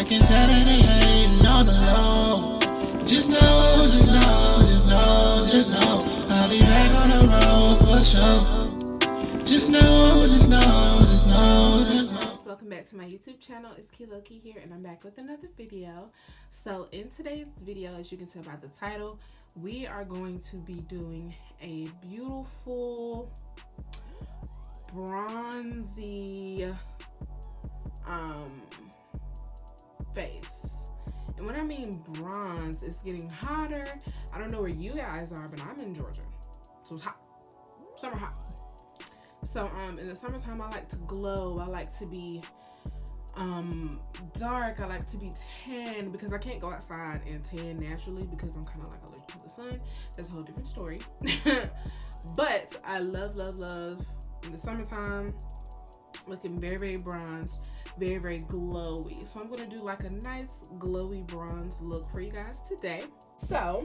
can tell that they hating on the low. Just know, just know, just know, just know, I'll be back on the road for sure. Just know, just know, just know, just know. Welcome back to my YouTube channel. It's KiloKi here, and I'm back with another video. So in today's video, as you can tell by the title, we are going to be doing a beautiful bronzy face. And when I mean bronze, it's getting hotter. I don't know where you guys are, but I'm in Georgia, so it's hot, summer hot. So in the summertime, I like to glow. I like to be dark. I like to be tan because I can't go outside and tan naturally because I'm kind of like allergic to the sun. That's a whole different story. But I love in the summertime looking very, very bronzed, very, very glowy. So I'm going to do like a nice glowy bronze look for you guys today. So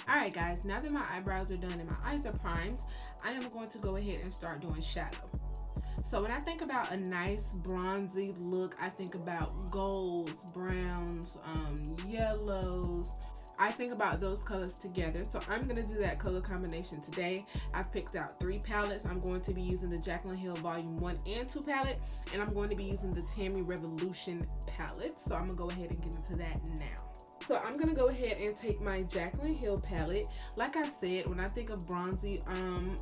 alright guys, now that my eyebrows are done and my eyes are primed, I am going to go ahead and start doing shadow. So when I think about a nice bronzy look, I think about golds, browns, yellows. I think about those colors together. So I'm going to do that color combination today. I've picked out 3 palettes. I'm going to be using the Jaclyn Hill Volume 1 and 2 palette, and I'm going to be using the Tammy Revolution palette. So I'm going to go ahead and get into that now. So I'm going to go ahead and take my Jaclyn Hill palette. Like I said, when I think of bronzy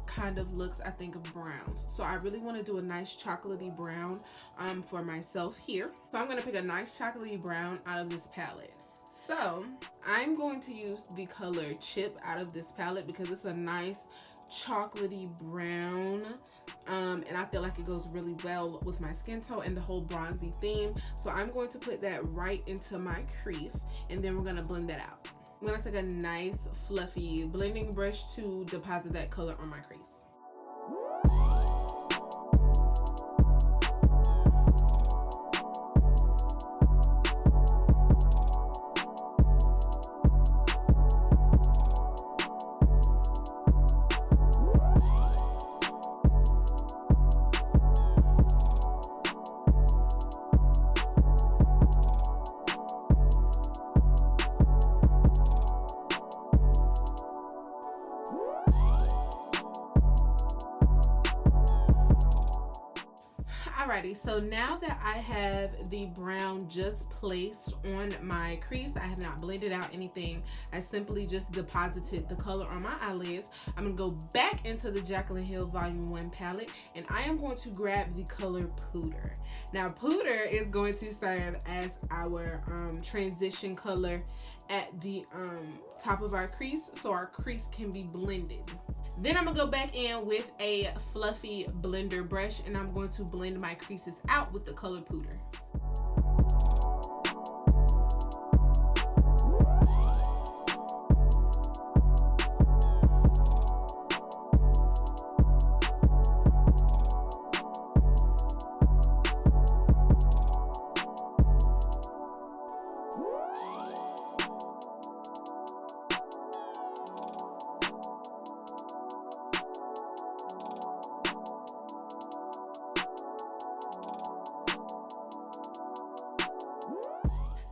kind of looks, I think of browns. So I really want to do a nice chocolatey brown for myself here. So I'm going to pick a nice chocolatey brown out of this palette. So I'm going to use the color Chip out of this palette because it's a nice chocolatey brown, and and I feel like it goes really well with my skin tone and the whole bronzy theme. So I'm going to put that right into my crease, and then we're going to blend that out. I'm going to take a nice fluffy blending brush to deposit that color on my crease. Alrighty, so now that I have the brown just placed on my crease, I have not blended out anything. I simply just deposited the color on my eyelids. I'm going to go back into the Jaclyn Hill Volume 1 palette, and I am going to grab the color Pooter. Now, Pooter is going to serve as our transition color at the top of our crease, so our crease can be blended. Then I'm gonna go back in with a fluffy blender brush, and I'm going to blend my creases out with the color Pooter.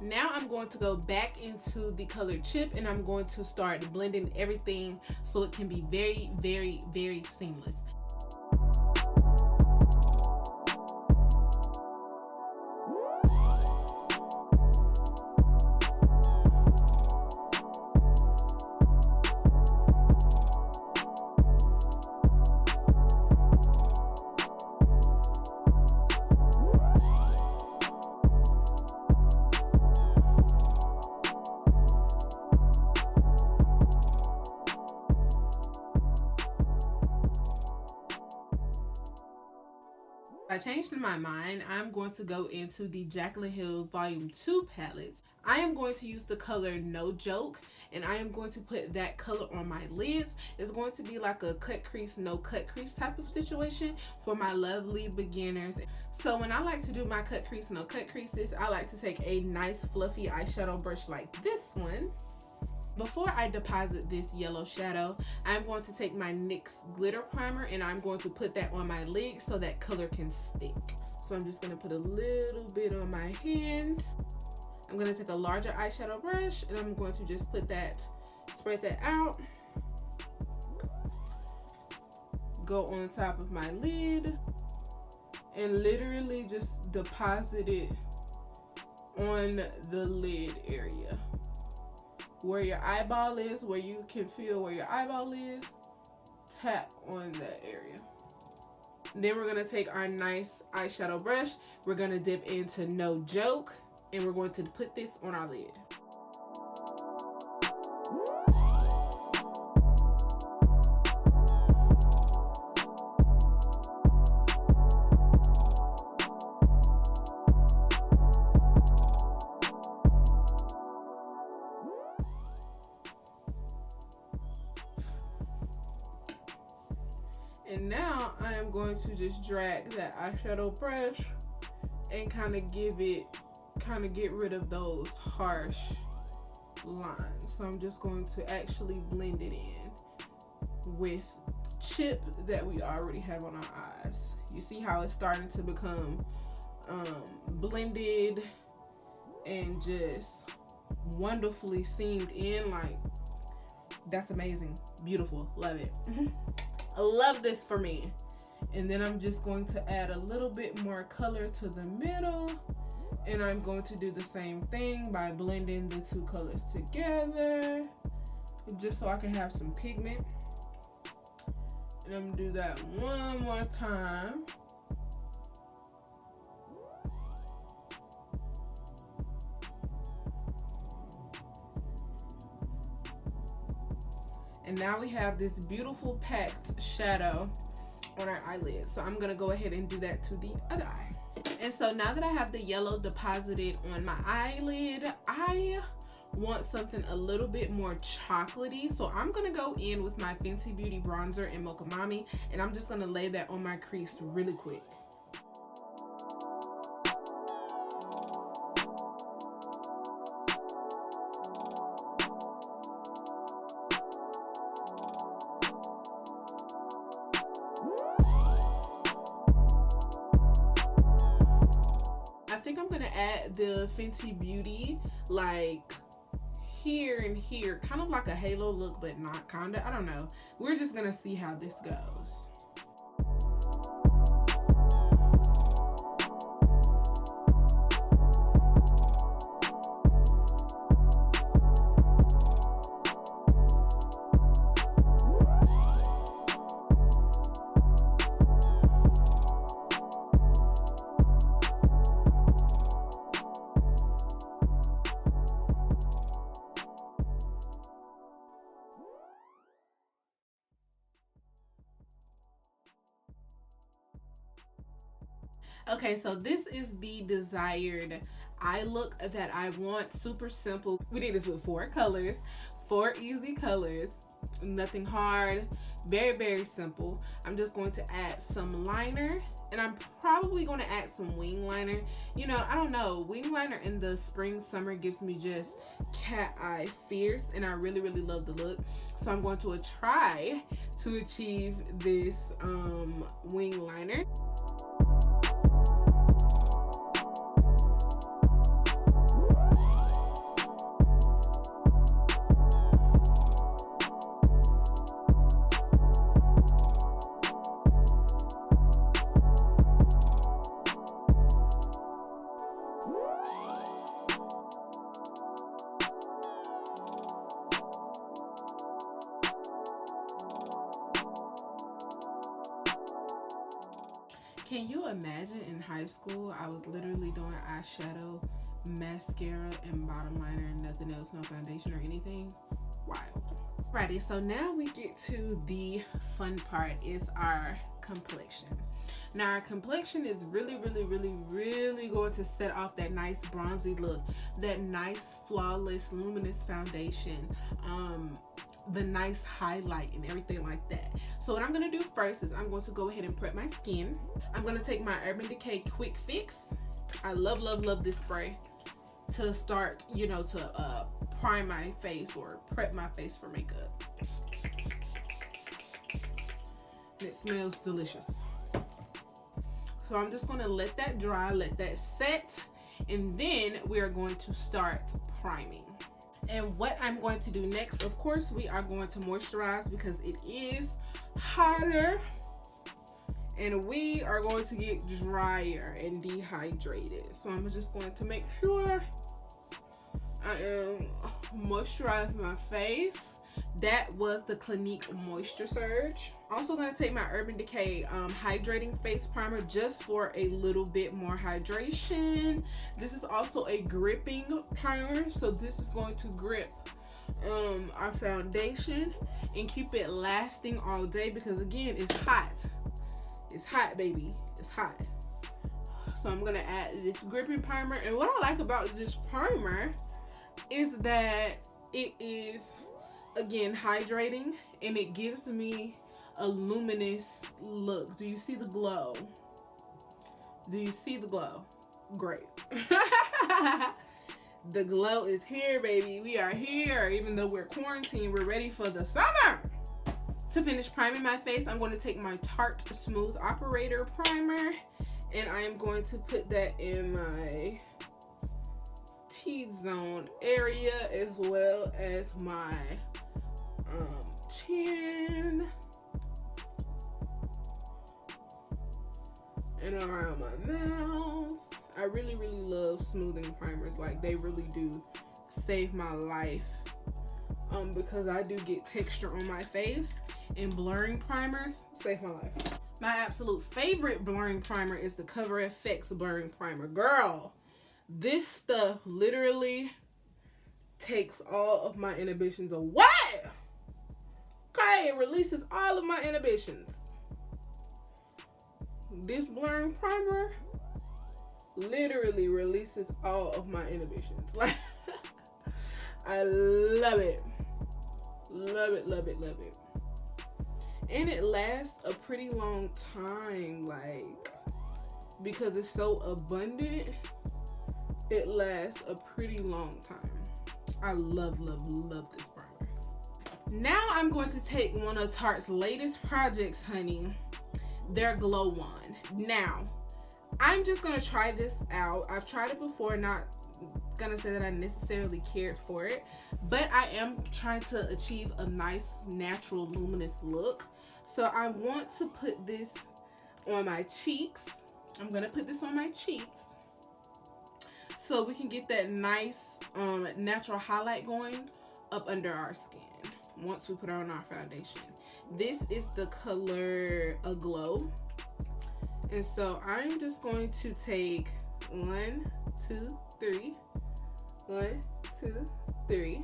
Now I'm going to go back into the color Chip, and I'm going to start blending everything so it can be very, very, very seamless. I changed my mind. I'm going to go into the Jaclyn Hill Volume 2 palettes. I am going to use the color No Joke, and I am going to put that color on my lids. It's going to be like a cut crease, no cut crease type of situation for my lovely beginners. So when I like to do my cut crease, no cut creases, I like to take a nice fluffy eyeshadow brush like this one. Before I deposit this yellow shadow, I'm going to take my NYX glitter primer, and I'm going to put that on my lid so that color can stick. So I'm just going to put a little bit on my hand. I'm going to take a larger eyeshadow brush, and I'm going to just put that, spread that out. Go on top of my lid and literally just deposit it on the lid area. Where your eyeball is, where you can feel where your eyeball is, tap on that area. Then we're going to take our nice eyeshadow brush. We're going to dip into No Joke, and we're going to put this on our lid. And now I am going to just drag that eyeshadow brush and kind of get rid of those harsh lines. So I'm just going to actually blend it in with Chip that we already have on our eyes. You see how it's starting to become blended and just wonderfully seamed in. Like, that's amazing, beautiful, love it. I love this for me. And then I'm just going to add a little bit more color to the middle, and I'm going to do the same thing by blending the two colors together just so I can have some pigment. And I'm gonna do that one more time. And now we have this beautiful packed shadow on our eyelid. So I'm gonna go ahead and do that to the other eye. And so now that I have the yellow deposited on my eyelid, I want something a little bit more chocolatey. So I'm gonna go in with my Fenty Beauty bronzer in Mocha Mommy, and I'm just gonna lay that on my crease really quick. I think I'm gonna add the Fenty Beauty like here and here, kind of like a halo look, but not kinda. I don't know. We're just gonna see how this goes. Okay, so this is the desired eye look that I want. Super simple. We did this with 4 colors, 4 easy colors, nothing hard, very, very simple. I'm just going to add some liner, and I'm probably going to add some wing liner. You know, I don't know, wing liner in the spring, summer gives me just cat eye fierce, and I really, really love the look. So I'm going to try to achieve this wing liner. Can you imagine in high school, I was literally doing eyeshadow, mascara, and bottom liner, and nothing else, no foundation or anything? Wild. Alrighty, so now we get to the fun part, is our complexion. Now our complexion is really, really, really, really going to set off that nice bronzy look, that nice flawless luminous foundation, the nice highlight and everything like that. So what I'm going to do first is I'm going to go ahead and prep my skin. I'm going to take my Urban Decay Quick Fix. I love, love, love this spray to start, you know, to prime my face or prep my face for makeup. And it smells delicious. So I'm just going to let that dry, let that set, and then we are going to start priming. And what I'm going to do next, of course, we are going to moisturize because it is hotter and we are going to get drier and dehydrated. So I'm just going to make sure I am moisturizing my face. That was the Clinique Moisture Surge. Also going to take my Urban Decay Hydrating Face Primer just for a little bit more hydration. This is also a gripping primer, so this is going to grip our foundation and keep it lasting all day because, again, it's hot. It's hot, baby. It's hot. So I'm going to add this gripping primer. And what I like about this primer is that it is, again, hydrating, and it gives me a luminous look. Do you see the glow? Do you see the glow? Great. The glow is here, baby. We are here. Even though we're quarantined, we're ready for the summer. To finish priming my face, I'm going to take my Tarte Smooth Operator Primer, and I am going to put that in my T-zone area as well as my chin and around my mouth. I really, really love smoothing primers. Like, they really do save my life because I do get texture on my face, and blurring primers save my life. My absolute favorite blurring primer is the Cover FX blurring primer. Girl, this stuff literally takes all of my inhibitions away. Okay, it releases all of my inhibitions. this blurring primer literally releases all of my inhibitions. Like, I love it. Love it, love it, love it. And it lasts a pretty long time, like, because it's so abundant, it lasts a pretty long time. I love, love, love this primer. Now I'm going to take one of Tarte's latest projects, honey, their Glow Wand. Now, I'm just gonna try this out. I've tried it before, not gonna say that I necessarily cared for it, but I am trying to achieve a nice, natural, luminous look. So I want to put this on my cheeks. I'm gonna put this on my cheeks so we can get that nice natural highlight going up under our skin once we put on our foundation. This is the color Aglow, and so I'm just going to take 1, 2, 3, 1, 2, 3.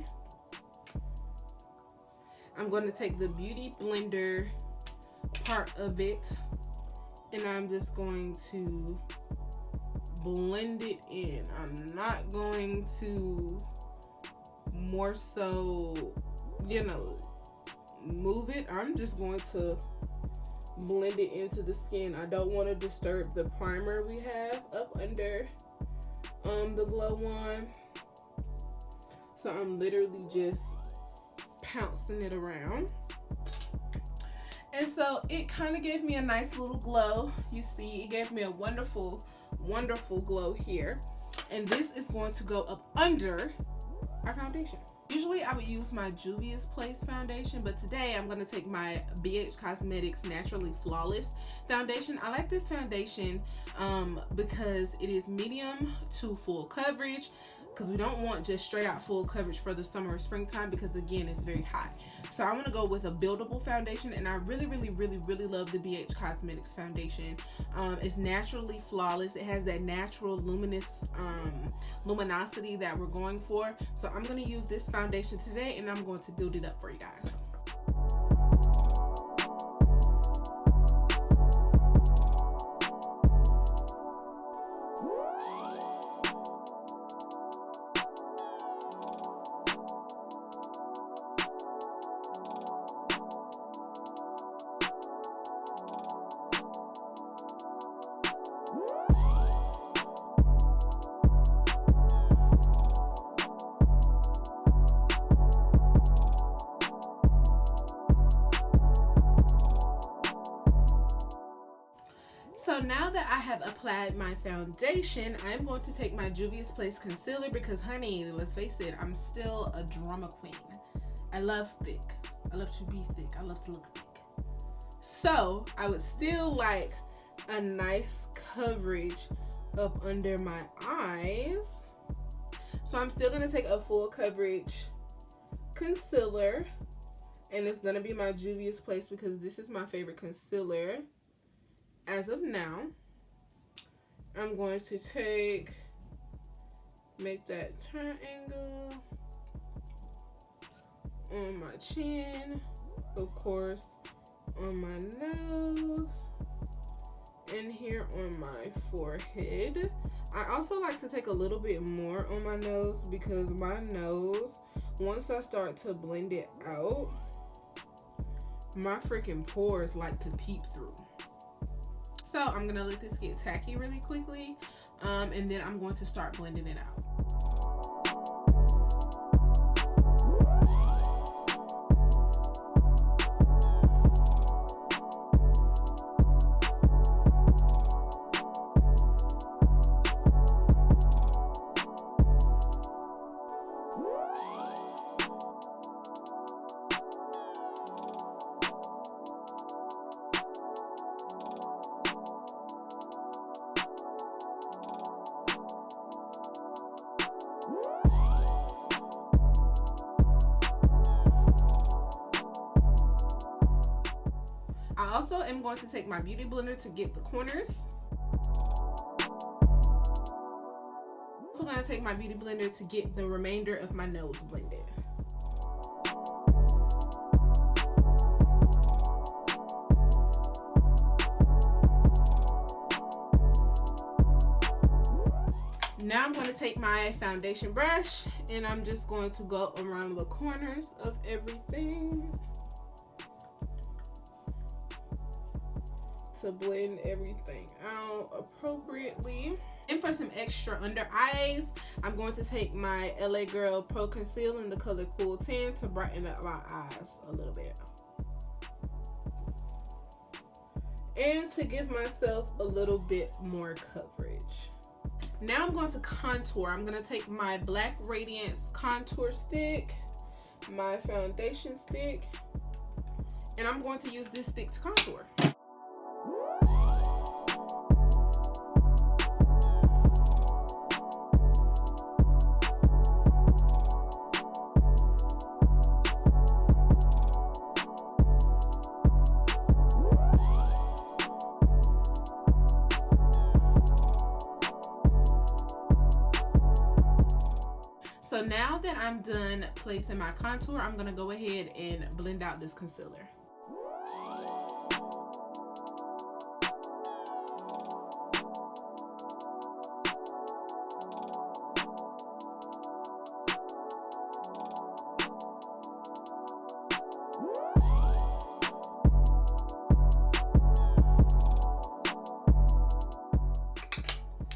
I'm going to take the Beauty Blender part of it, and I'm just going to blend it in. I'm not going to more so, you know, move it. I'm just going to blend it into the skin. I don't want to disturb the primer we have up under the Glow Wand. So I'm literally just pouncing it around. And so it kind of gave me a nice little glow. You see, it gave me a wonderful, wonderful glow here. And this is going to go up under our foundation. Usually I would use my Juvia's Place foundation, but today I'm going to take my BH Cosmetics Naturally Flawless foundation. I like this foundation because it is medium to full coverage, because we don't want just straight out full coverage for the summer or springtime, because again, it's very hot. So I want to go with a buildable foundation, and I really, really, really, really love the BH Cosmetics foundation. It's naturally flawless. It has that natural luminous luminosity that we're going for. So I'm going to use this foundation today, and I'm going to build it up for you guys. So now that I have applied my foundation, I'm going to take my Juvia's Place concealer because, honey, let's face it, I'm still a drama queen. I love thick. I love to be thick. I love to look thick. So I would still like a nice coverage up under my eyes. So I'm still going to take a full coverage concealer, and it's going to be my Juvia's Place because this is my favorite concealer. As of now, I'm going to make that triangle on my chin, of course, on my nose, and here on my forehead. I also like to take a little bit more on my nose because my nose, once I start to blend it out, my freaking pores like to peep through. So I'm gonna let this get tacky really quickly, and then I'm going to start blending it out. I also am going to take my beauty blender to get the corners. I'm also going to take my beauty blender to get the remainder of my nose blended. Now I'm going to take my foundation brush and I'm just going to go around the corners of everything to blend everything out appropriately. And for some extra under eyes, I'm going to take my LA Girl Pro Conceal in the color Cool Tan to brighten up my eyes a little bit. And to give myself a little bit more coverage. Now I'm going to contour. I'm going to take my Black Radiance contour stick, my foundation stick, and I'm going to use this stick to contour. So now that I'm done placing my contour, I'm gonna go ahead and blend out this concealer.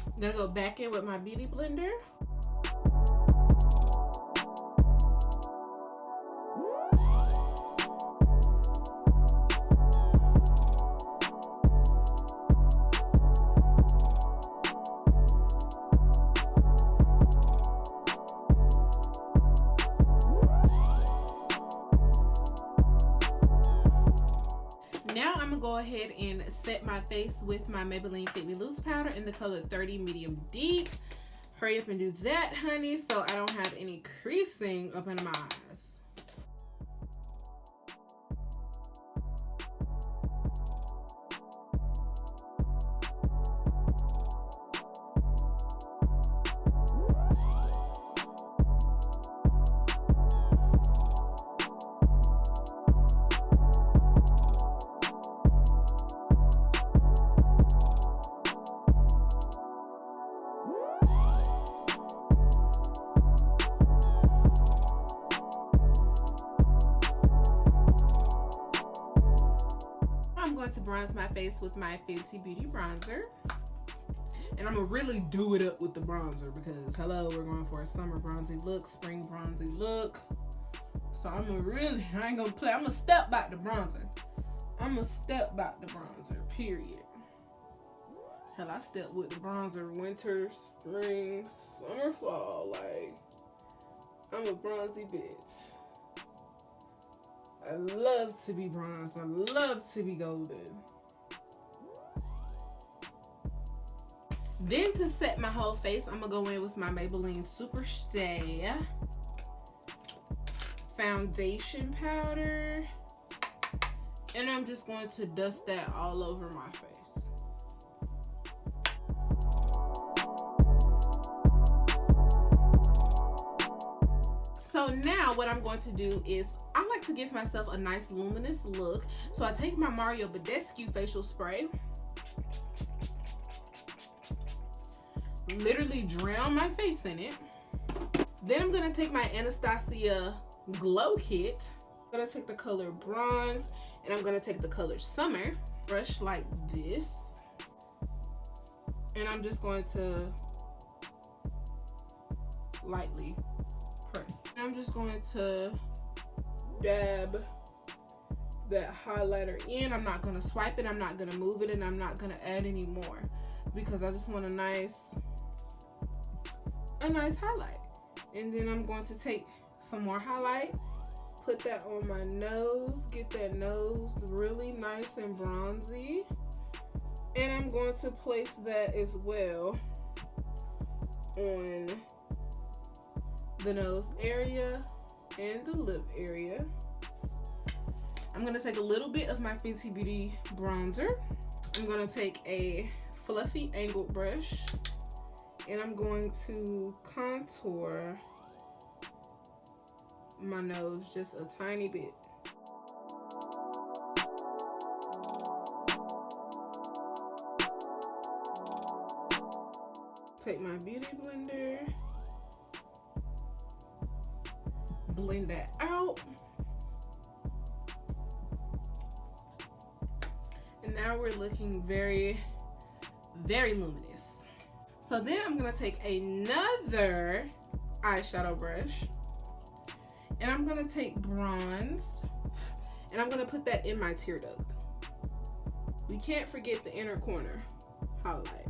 I'm gonna go back in with my beauty blender. Now I'm gonna go ahead and set my face with my Maybelline Fit Me Loose powder in the color 30 Medium Deep. Hurry up and do that, honey, so I don't have any creasing up under my eyes. I'm going to bronze my face with my Fenty Beauty bronzer. And I'm gonna really do it up with the bronzer because hello, we're going for a summer bronzy look, spring bronzy look. So I'm gonna really, I ain't gonna play, I'm gonna step back the bronzer. I'm gonna step back the bronzer, period. Hell, I step with the bronzer winter, spring, summer, fall. Like, I'm a bronzy bitch. I love to be bronzed. I love to be golden. Then to set my whole face, I'm gonna go in with my Maybelline Superstay foundation powder. And I'm just going to dust that all over my face. So now what I'm going to do is, I like to give myself a nice luminous look. So I take my Mario Badescu facial spray, literally drown my face in it. Then I'm gonna take my Anastasia Glow Kit. I'm gonna take the color Bronze, and I'm gonna take the color Summer. Brush like this. And I'm just going to lightly press. I'm just going to dab that highlighter in. I'm not gonna swipe it, I'm not gonna move it, and I'm not gonna add any more because I just want a nice highlight. And then I'm going to take some more highlight, put that on my nose, get that nose really nice and bronzy. And I'm going to place that as well on the nose area and the lip area. I'm gonna take a little bit of my Fenty Beauty bronzer. I'm gonna take a fluffy angled brush and I'm going to contour my nose just a tiny bit. take my beauty blender, blend that out. And now we're looking very, very luminous. So then I'm gonna take another eyeshadow brush and I'm gonna take bronze and I'm gonna put that in my tear duct. We can't forget the inner corner highlight.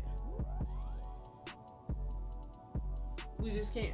We just can't.